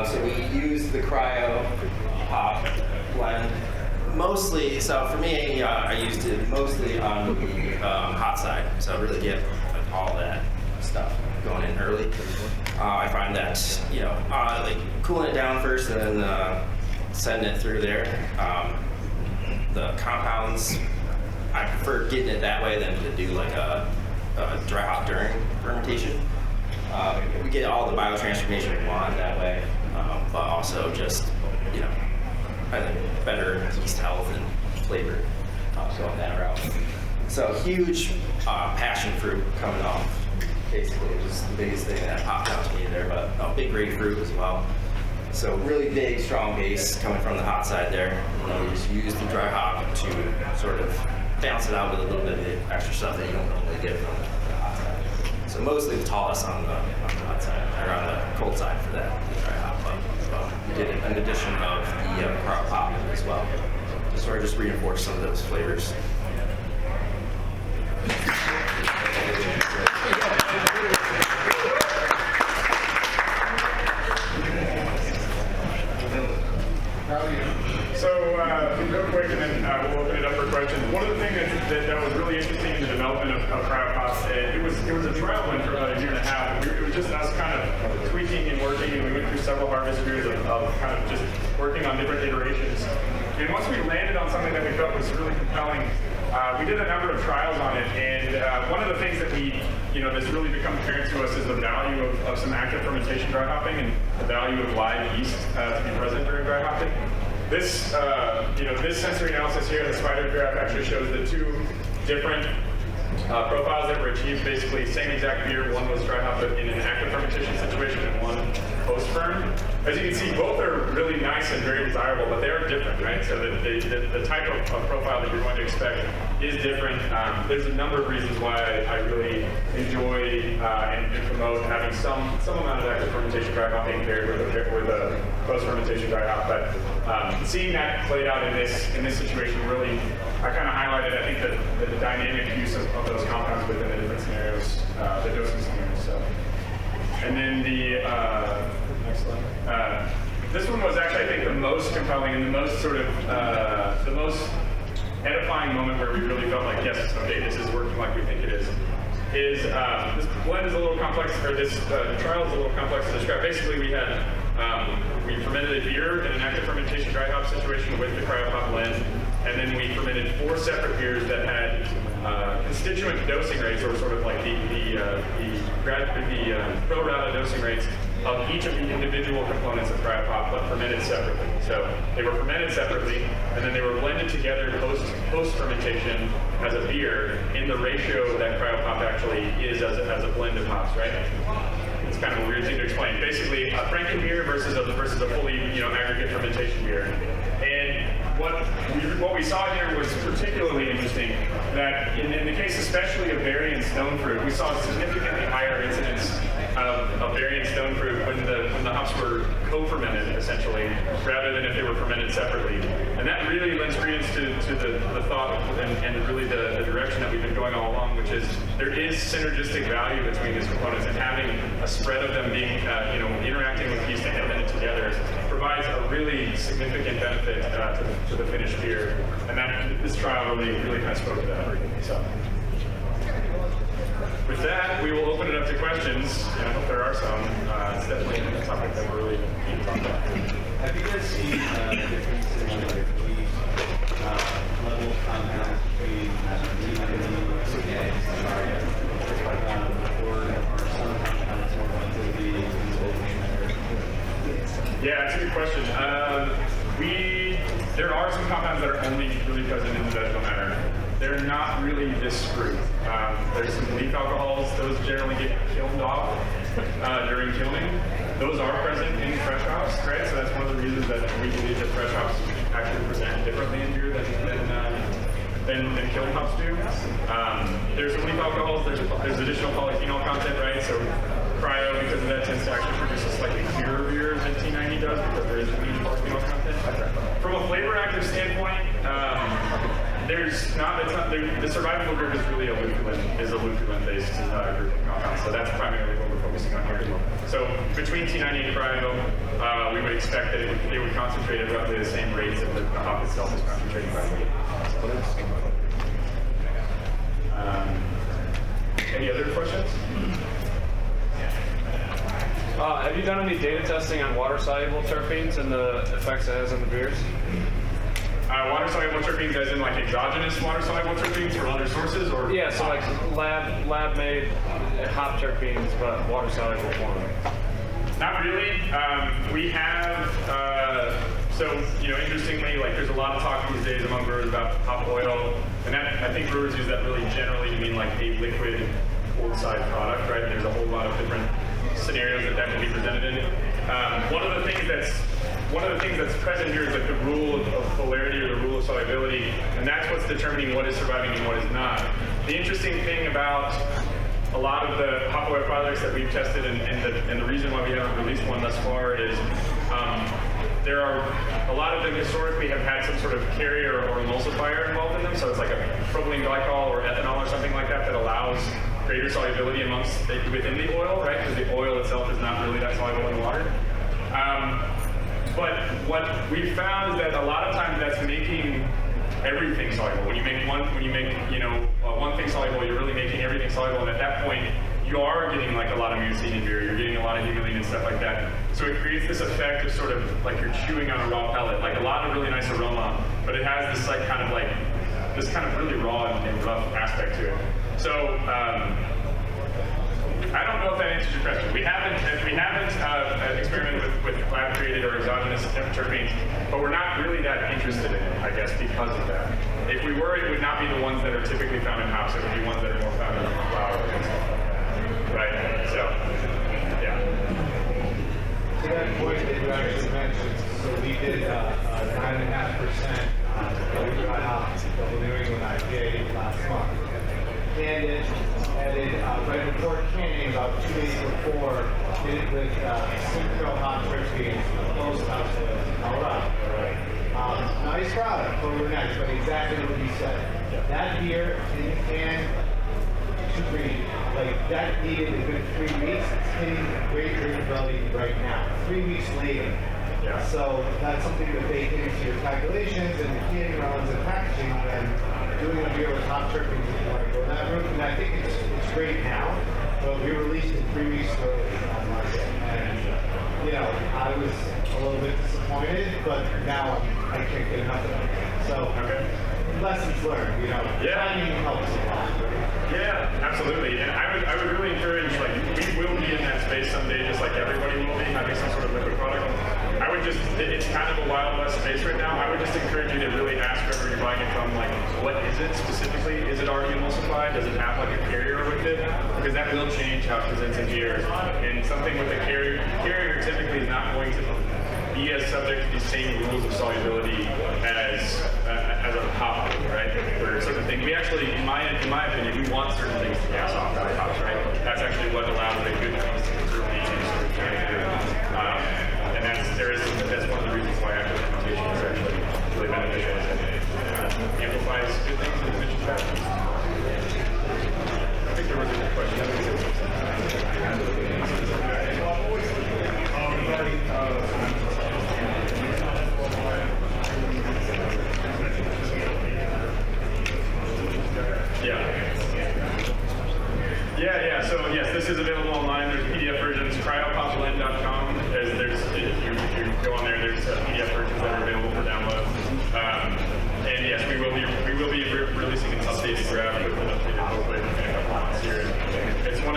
So we use the cryo hop blend. Mostly, so for me, I used it mostly on the hot side, so really get like all that stuff going in early. I find that like cooling it down first and then sending it through there. The compounds, I prefer getting it that way than to do like a dry hop during fermentation. We get all the biotransformation we want that way, but also just I think better yeast health and flavor going that route. So huge passion fruit coming off. Basically, it was the biggest thing that popped out to me there, but big grapefruit as well. So really big, strong base coming from the hot side there. And then we just use the dry hop to sort of balance it out with a little bit of the extra stuff that you don't normally get from the hot side. So mostly the Talus on the hot side, or on the cold side for that, the dry hop. We did an addition of the cryo pop as well, to sort of just reinforce some of those flavors. So real quick, and then we'll open it up for questions. One of the things that was really interesting in the development of cryo pops, it was a trial blend for about 1.5 years. It was just us kind of tweaking and working, and we went through several harvest years of kind of just working on different iterations. And once we landed on something that we felt was really compelling, we did a number of trials on it, and one of the things that that's really become apparent to us is the value of some active fermentation dry hopping and the value of live yeast to be present during dry hopping. This, this sensory analysis here, the spider graph actually shows the 2 different profiles that were achieved. Basically, same exact beer. One was dry hopped in an active fermentation situation, and one post-ferm. as you can see, both are really nice and very desirable, but they are different, right? So the type of profile that you're going to expect is different. There's a number of reasons why I really enjoy and promote having some amount of active fermentation dry hopping paired with a post-fermentation dry hop. But seeing that played out in this situation really, I kind of highlighted, I think, the dynamic use of those compounds within the different scenarios, the dosing scenarios. So, and then the next slide. This one was actually, I think, the most compelling and the most sort of the most edifying moment where we really felt like, yes, okay, this is working like we think it is. This blend is a little complex, or this trial is a little complex to describe. Basically, we fermented a beer in an active fermentation dry hop situation with the cryopop blend, and then we fermented 4 separate beers that had constituent dosing rates, or sort of like the pro rata dosing rates of each of the individual components of cryopop, but fermented separately. So they were fermented separately, and then they were blended together post fermentation as a beer in the ratio that cryopop actually is as a blend of hops, right? It's kind of a weird thing to explain. Basically, a Franken beer versus a fully aggregate fermentation beer. And what we saw here was particularly interesting. That in the case, especially of berry and stone fruit, we saw significantly higher incidence of berry and stone fruit when the hops were co-fermented, essentially, rather than if they were fermented separately. And that really lends credence to the thought and really the direction that we've been going all along, which is there is synergistic value between these components, and having a spread of them being, interacting with yeast and fermented together provides a really significant benefit to the finished beer. And this trial really kind of spoke to that. So, with that, we will open it up to questions, and I hope there are some. It's definitely a topic that we're really keen to talk about. Have you guys seen differences in the level of compounds between or some compounds more likely to be Yeah, that's a good question. There are some compounds that are only really present in the vegetal matter. They're not really this fruit. There's some leaf alcohols. Those generally get kilned off during kilning. Those are present in fresh hops, right? So that's one of the reasons that we believe that fresh hops actually present differently in beer than kiln hops do. There's some leaf alcohols. There's additional polyphenol content, right? So cryo, because of that, tends to actually produce a slightly clearer beer than T90 does, because there is huge polyphenol content. From a flavor active standpoint, the Survivable group is really a leuculin-based group of compounds, so that's primarily what we're focusing on here. So between T90 and cryo, we would expect that they would concentrate at roughly the same rates that the hop itself is concentrating by weight. Any other questions? Have you done any data testing on water-soluble terpenes and the effects it has on the beers? Water-soluble terpenes, as in like exogenous water-soluble terpenes from other sources, or Yeah, so like lab-made hop terpenes, but water-soluble form. Not really. We have, interestingly, like there's a lot of talk these days among brewers about hop oil, and that, I think brewers use that really generally to mean like a liquid old side product, right? There's a whole lot of different scenarios that can be presented in. One of the things that's present here is like the rule of polarity, or the rule of solubility, and that's what's determining what is surviving and what is not. The interesting thing about a lot of the hop oil products that we've tested, and the reason why we haven't released one thus far is there are a lot of them historically have had some sort of carrier or emulsifier involved in them, so it's like a propylene glycol or ethanol or something like that allows greater solubility within the oil, right? Because the oil itself is not really that soluble in water. But what we've found is that a lot of times that's making everything soluble. When you make one thing soluble, you're really making everything soluble, and at that point, you are getting like a lot of mucin in beer. You're getting a lot of humulene and stuff like that. So it creates this effect of sort of like you're chewing on a raw pellet, like a lot of really nice aroma, but it has this like kind of really raw and rough aspect to it. So I don't know if that answers your question. We haven't experimented with lab-created or exogenous terpenes, but we're not really that interested in it, I guess, because of that. If we were, it would not be the ones that are typically found in hops. It would be ones that are more found in flower and stuff like that. Right? So, yeah. To that point that you added right before canning, about 2 days before, did it with Synchro hot terpenes, closed house in Colorado. Nice product, totally nice, but exactly what you said. That beer in the can, too green. Like, that needed a good 3 weeks. It's hitting great drinkability right now. 3 weeks later. Yeah. So that's something to bake into your calculations and your canning runs and packaging and doing a beer with hot terpenes if you want to go that route. And I think it's great now, but we released it 3 weeks early on market. And, you know, I was a little bit disappointed, but now I can't get enough of it. So, lessons learned, you know. Timing helps a lot. Yeah, absolutely. And I would really encourage, like, we will be in that space someday, just like everybody will be, having some sort of liquid product. I would just, it's kind of a Wild West space right now. I would just encourage you to really ask whoever you're buying it from, like, what is it specifically? Is it already emulsified? Does it have, like, a carrier with it? Because that will change how it presents in beers. And something with a carrier typically is not going to be as subject to the same rules of solubility as a hop, right? For certain things, we actually, in my opinion, we want certain things to gas off out of hops, right? That's actually what allows the good things to really sort of carry through. And that's one of the reasons why active fermentation is actually really beneficial. Is it amplifies good things and diminishes bad things. I think there was a good question. Yeah. So yes, this is available online. There's PDF versions. Cryopopblend.com. If you go on there, there's PDF versions that are available for download. And yes, we will be releasing an updated draft with an updated booklet in a couple months here. It's one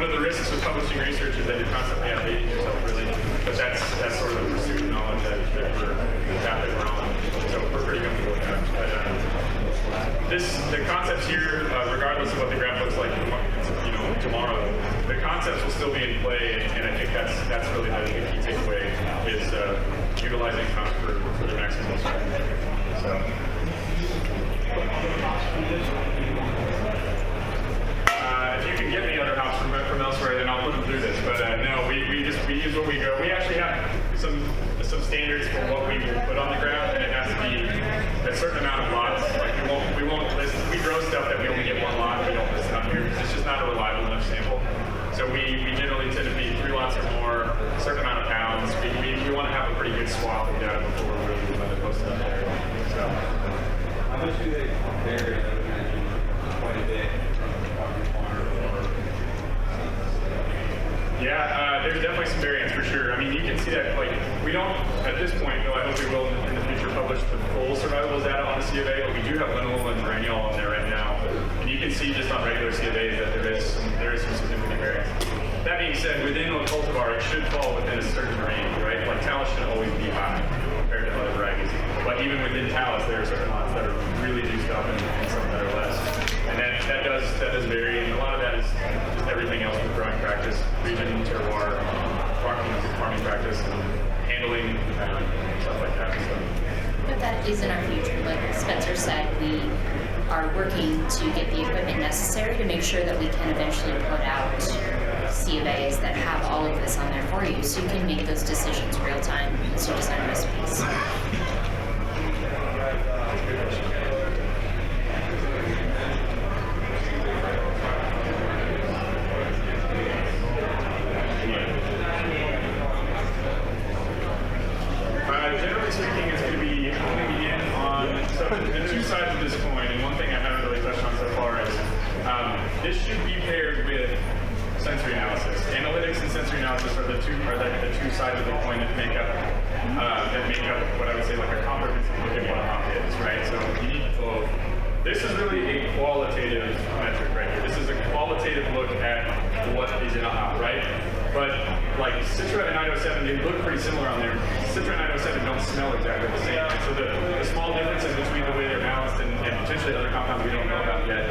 of the risks with publishing research is that you're constantly updating yourself, really. But that's sort of the pursuit of knowledge that we're on. So we're pretty comfortable with that. But the concepts here, regardless of what the graph looks like, tomorrow, the concepts will still be in play, and I think that's really the key takeaway is utilizing hops for their maximum effect. So. If you can get me other hops from elsewhere, then I'll put them through this. But no, we use what we go. We actually have some standards for what we will put on the graph, and it has to be a certain amount of lots. Like we won't list. We grow stuff that we only get one lot. We don't list it on here because it's just not a reliable enough sample. So we generally tend to be 3 lots or more, a certain amount of pounds. We want to have a pretty good swath of data before we're really going to post it up there. So. How much do they vary? I would imagine quite a bit from farm or. Yeah, there's definitely some variance for sure. I mean, you can see that, like, we don't, at this point, though I hope we will in the future publish the full survival data on the C of A, but we do have linalool and Geranium on there right now. And you can see just on regular C of A's that there is some significant variance. That being said, within a cultivar, it should fall within a certain range, right? Like, Talus should always be high compared to other varieties. But even within Talus, there are certain lots that are really juiced up and some that are less. And that does vary, and a lot of that is just everything else with growing practice, region, terroir, farming practice, and handling, stuff like that. So. But that is in our future. Like Spencer said, we are working to get the equipment necessary to make sure that we can eventually put out C of A's that have all of this on there for you, so you can make those decisions real time as you design recipes. Generally speaking, it's going to be honing in on the two sides of this coin, and one thing I haven't really touched on so far is this should be paired with sensory analysis. Analytics and sensory analysis are the two sides of the coin that make up what I would say like a comprehensive look at what a hop is, right? So you need both. This is really a qualitative metric right here. This is a qualitative look at what is in a hop, right? But like Citra and Ido7, they look pretty similar on there. Citra and Ido7 don't smell exactly the same. So the small differences between the way they're balanced and potentially other compounds we don't know about yet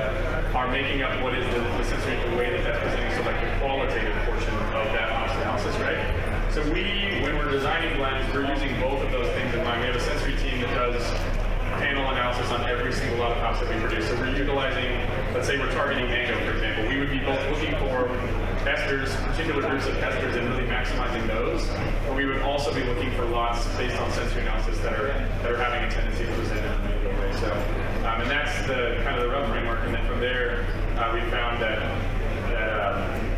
are making up what is the sensory, the way that that's presenting. So like the qualitative portion of that hops analysis, right? So when we're designing blends, we're using both of those things in mind. We have a sensory team that does panel analysis on every single lot of hops that we produce. So we're utilizing let's say we're targeting mango, for example, we would be both looking for esters, particular groups of esters, and really maximizing those. But we would also be looking for lots based on sensory analysis that are having a tendency to present in a mango way. So, and that's the kind of the rough framework. And then from there, we found that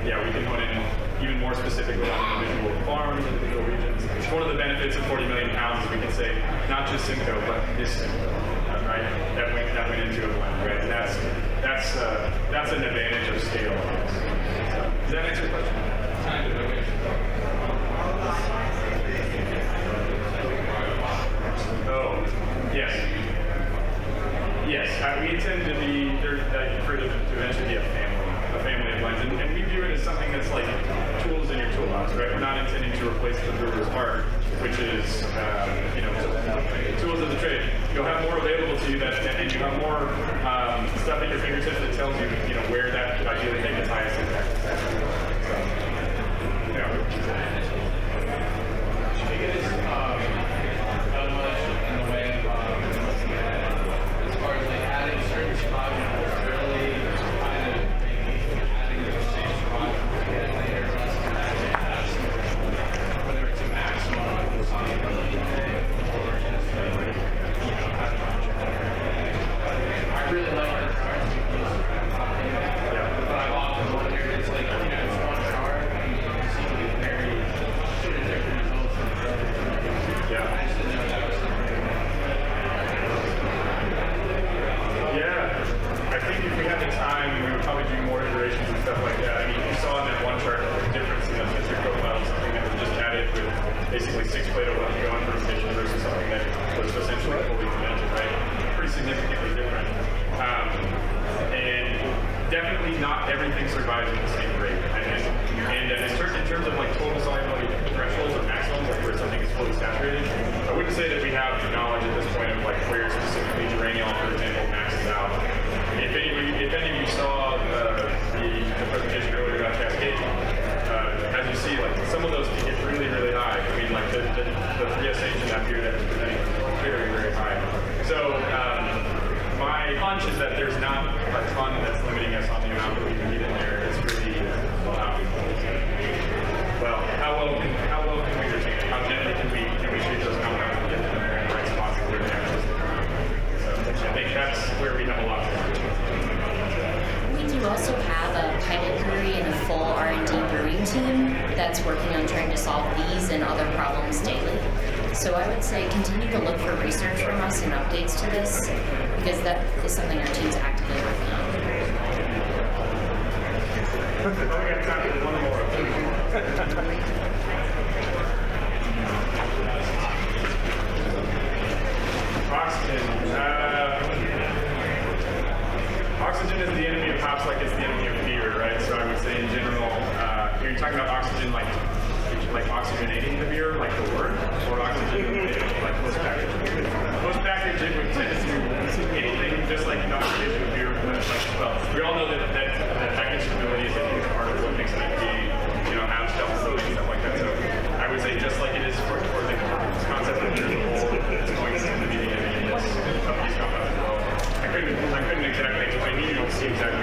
we can hone in even more specifically on individual farms, individual regions. One of the benefits of 40 million pounds is we can say not just Simcoe, but this Simcoe, right? That went into a blend, right? And that's an advantage of scale. So, does that answer your question? Oh, yes. Yes, we intend to be for it to eventually be a family of blends, and we view it as something that's like tools in your toolbox, right? We're not intending to replace the brewer's art, which is tools of the trade. You'll have more available to you and you have more stuff at your fingertips that tells you where that could ideally make its highest impact. So, yeah. I think it is not much in the way of as far as like adding certain survivals, really kind of adding those same survivals again later, whether it's a maximum solubility or just I really like the charts you use, but I've often wondered, it's like, it's one chart and you can see very different results from the other. Yeah. I just didn't know that was something. Yeah, I think if we had the time, we would probably do more iterations and stuff like that. I mean, you saw in that one chart the difference in the sensory profile of something that was just added with basically 6 Plato going fermentation versus something that was essentially fully fermented, right? Pretty significantly different. And definitely not everything survives at the same rate. And in terms of like total solubility thresholds or maximums, like where something is fully saturated, I wouldn't say that we have knowledge at this point of like where specifically geranium, for example, maxes out. If any of you saw the presentation earlier about Cascade, as you see, like some of those can get really, really high. I mean, like the 3SH in that beer that was presenting was very, very high. So my hunch is that there's not a ton that's limiting us on the amount that we can get in there. It's really, well, how well can we retain it? How gently can we treat those compounds and get them in there in the right spots where they have to. So I think that's where we have a lot to do. We do also have a pilot brewery and a full R&D brewing team that's working on trying to solve these and other problems daily. So I would say continue to look for research from us and updates to this, because that is something our team's actively working on. We got time for one more. Oxygen is the enemy of hops like it's the enemy of beer, right? So I would say in general, you're talking about oxygen like oxygenating the beer, like the word, or oxygen like post-package. Post-package, it would tend to anything just like oxidation of beer. We all know that package stability is a huge part of what makes an IPA, have shelf stability and stuff like that. So I would say just like it is for the concept of beer as a whole, it's going to tend to be the enemy of these compounds as well. I couldn't exactly, I mean, you don't see exact